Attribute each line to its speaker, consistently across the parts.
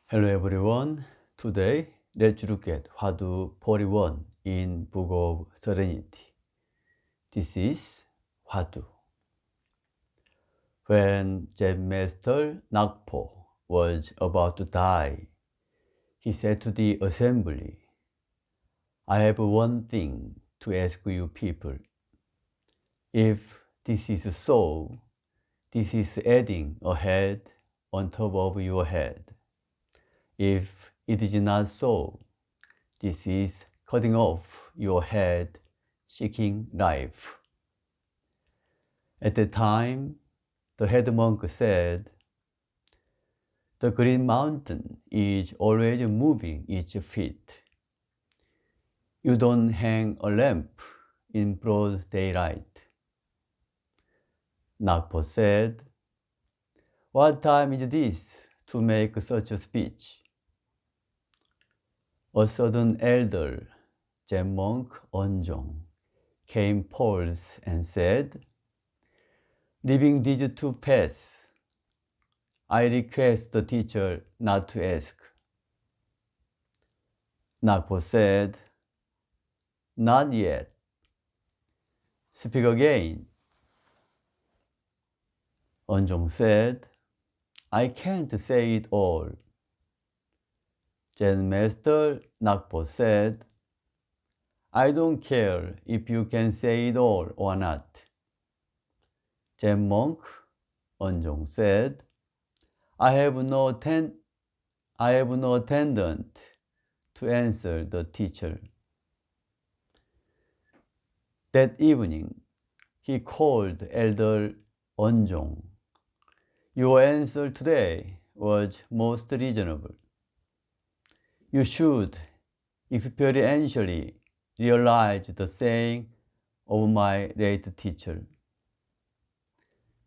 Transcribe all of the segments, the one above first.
Speaker 1: Hello everyone. Today, let's look at Hwadu 41 in Book of Serenity. This is Hwadu. When Zen Master Nakpo was about to die, he said to the assembly, I have one thing to ask you people. If this is so, this is adding a head on top of your head. If it is not so, this is cutting off your head, seeking life. At the time, the head monk said, the Green Mountain is always moving its feet. You don't hang a lamp in broad daylight. Nakpo said, what time is this to make such a speech? A sudden elder, Zen monk Onjong, came forth and said, leaving these two paths, I request the teacher not to ask. Nakpo said, not yet. Speak again. Onjong said, I can't say it all. Zen Master Nakpo said, I don't care if you can say it all or not. Zen monk Onjong said, I have no attendant to answer the teacher. That evening, he called Elder Onjong. Your answer today was most reasonable. You should experientially realize the saying of my late teacher.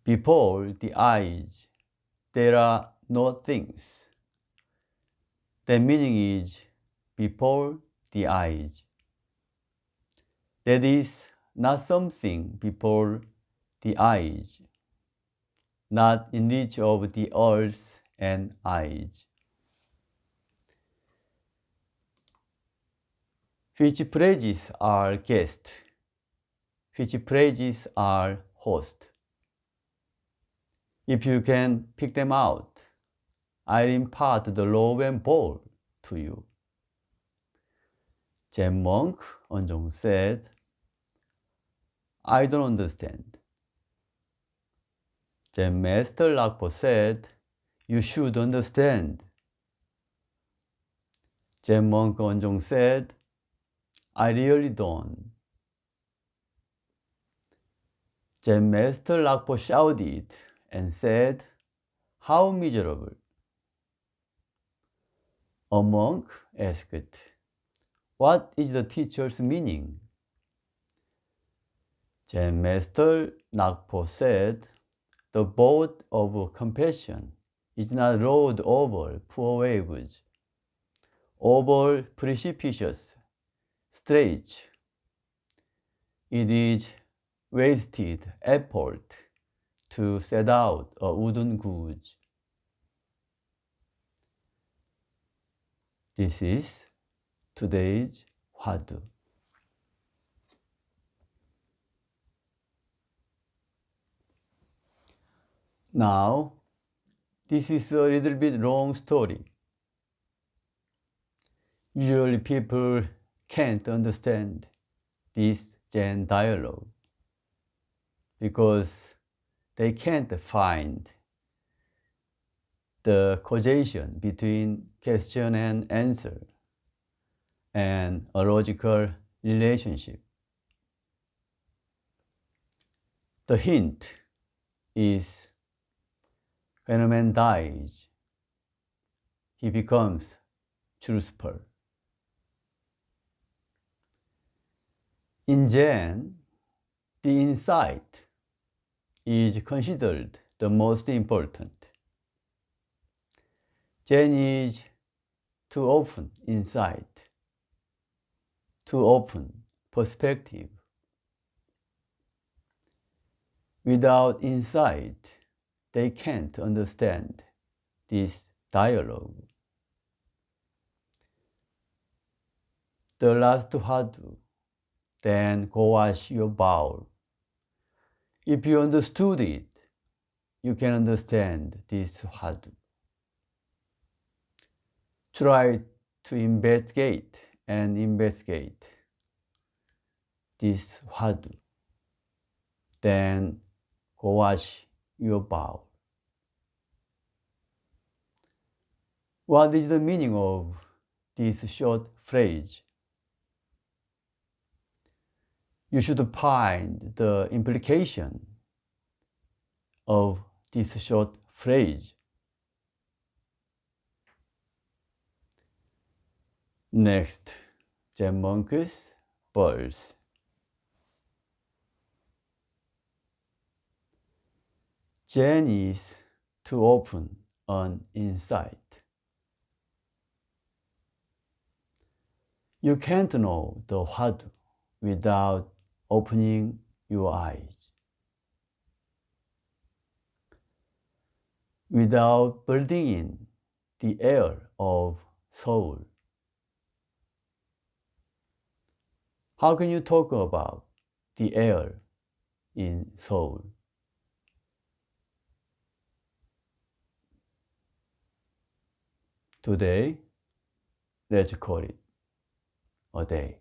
Speaker 1: Before the eyes, there are no things. The meaning is before the eyes. That is not something before the eyes, not in reach of the earth and eyes. Which praises are guest, which praises are host. If you can pick them out, I'll impart the robe and bowl to you. Zen monk Onjong said, I don't understand. Zen Master Nakpo said, you should understand. Zen monk Onjong said, I really don't. Zen Master Nakpo shouted and said, how miserable. A monk asked, what is the teacher's meaning? Zen Master Nakpo said, the boat of compassion is not rowed over poor waves, over precipitous straits. It is wasted effort to set out a wooden goods. This is today's Hwadu. Now, this is a little bit long story. Usually people can't understand this Zen dialogue because they can't find the causation between question and answer and a logical relationship. The hint is when a man dies, he becomes truthful. In Zen, the insight is considered the most important. Zen is too often insight, too often perspective. Without insight, they can't understand this dialogue. the last Hadu, then go wash your bowl. If you understood it, you can understand this Hadu. Try to investigate this Hadu, then go wash your bowl. What is the meaning of this short phrase? You should find the implication of this short phrase. Next, Zen monk's verse. Zen is to open an insight. You can't know the Hadu without opening your eyes, without breathing in the air of soul. How can you talk about the air in soul? Today, let's call it a day.